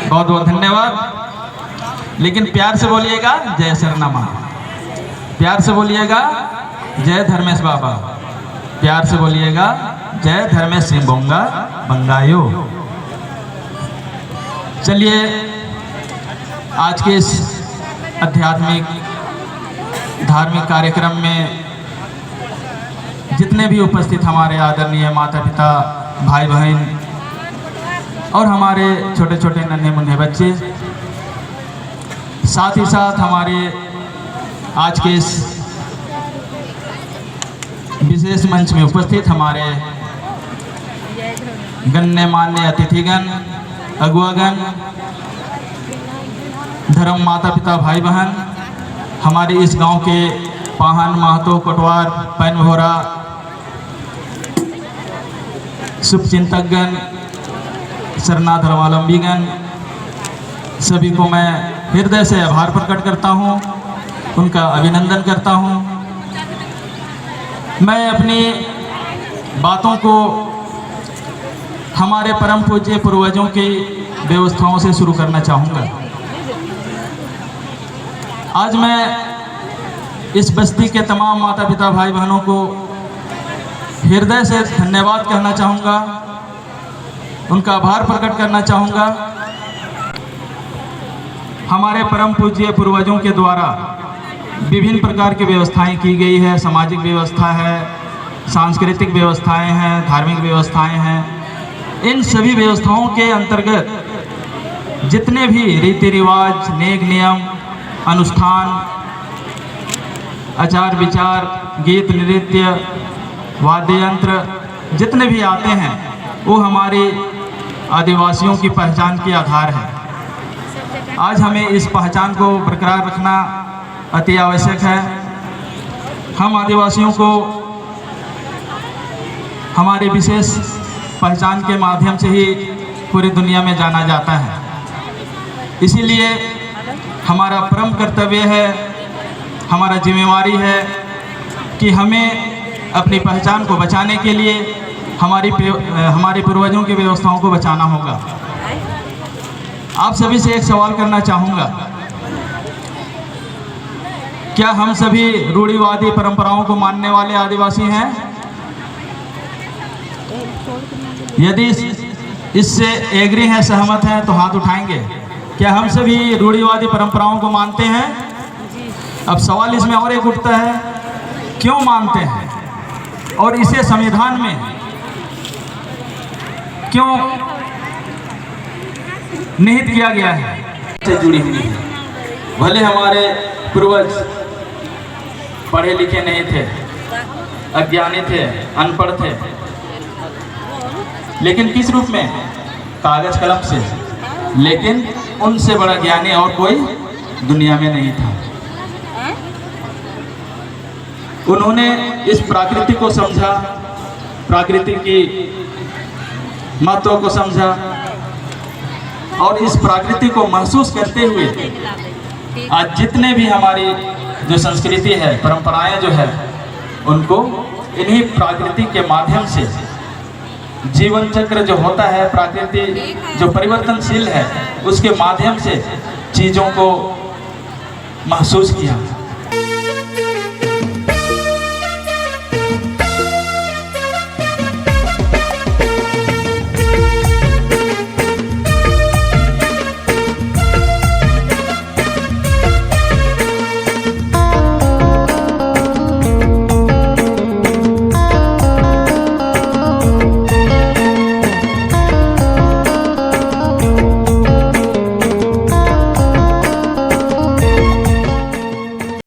बहुत बहुत धन्यवाद। लेकिन प्यार से बोलिएगा जय सरनामा, प्यार से बोलिएगा जय धर्मेश बाबा, प्यार से बोलिएगा जय धर्मेश सिंह बोंगा बंगायो। चलिए आज के इस आध्यात्मिक धार्मिक कार्यक्रम में जितने भी उपस्थित हमारे आदरणीय माता पिता, भाई बहन और हमारे छोटे छोटे नन्हे मुन्ने बच्चे, साथ ही साथ हमारे आज के इस विशेष मंच में उपस्थित हमारे गण्यमान्य अतिथिगण, अगुवागण, धर्म माता पिता, भाई बहन, हमारे इस गांव के पाहन, महतो, कोटवार, पैनभोरा, शुभचिंतकगण, सरना धर्मावलंबीगण, सभी को मैं हृदय से आभार प्रकट करता हूं, उनका अभिनंदन करता हूं। मैं अपनी बातों को हमारे परम पूज्य पूर्वजों की व्यवस्थाओं से शुरू करना चाहूँगा। आज मैं इस बस्ती के तमाम माता पिता, भाई बहनों को हृदय से धन्यवाद कहना चाहूँगा, उनका आभार प्रकट करना चाहूँगा। हमारे परम पूज्य पूर्वजों के द्वारा विभिन्न प्रकार की व्यवस्थाएं की गई है, सामाजिक व्यवस्था है, सांस्कृतिक व्यवस्थाएं हैं, धार्मिक व्यवस्थाएं हैं। इन सभी व्यवस्थाओं के अंतर्गत जितने भी रीति रिवाज, नेक नियम, अनुष्ठान, आचार विचार, गीत नृत्य, वाद्य यंत्र जितने भी आते हैं वो हमारे आदिवासियों की पहचान के आधार है। आज हमें इस पहचान को बरकरार रखना अति आवश्यक है। हम आदिवासियों को हमारे विशेष पहचान के माध्यम से ही पूरी दुनिया में जाना जाता है। इसीलिए हमारा परम कर्तव्य है, हमारा जिम्मेवारी है कि हमें अपनी पहचान को बचाने के लिए हमारे पूर्वजों की व्यवस्थाओं को बचाना होगा। आप सभी से एक सवाल करना चाहूँगा, क्या हम सभी रूढ़िवादी परंपराओं को मानने वाले आदिवासी हैं? यदि इससे एग्री हैं, सहमत हैं तो हाथ उठाएंगे। क्या हम सभी रूढ़िवादी परंपराओं को मानते हैं? अब सवाल इसमें और एक उठता है, क्यों मानते हैं और इसे संविधान में क्यों निहित किया गया है से जुड़ी हुई है। भले हमारे पूर्वज पढ़े लिखे नहीं थे, अज्ञानी थे, अनपढ़ थे, लेकिन किस रूप में? कागज कलम से। लेकिन उनसे बड़ा ज्ञानी और कोई दुनिया में नहीं था। उन्होंने इस प्रकृति को समझा, प्रकृति की महत्व को समझा और इस प्रकृति को महसूस करते हुए आज जितने भी हमारी जो संस्कृति है, परंपराएं जो है, उनको इन्हीं प्रकृति के माध्यम से जीवन चक्र जो होता है, प्रकृति जो परिवर्तनशील है, उसके माध्यम से चीज़ों को महसूस किया।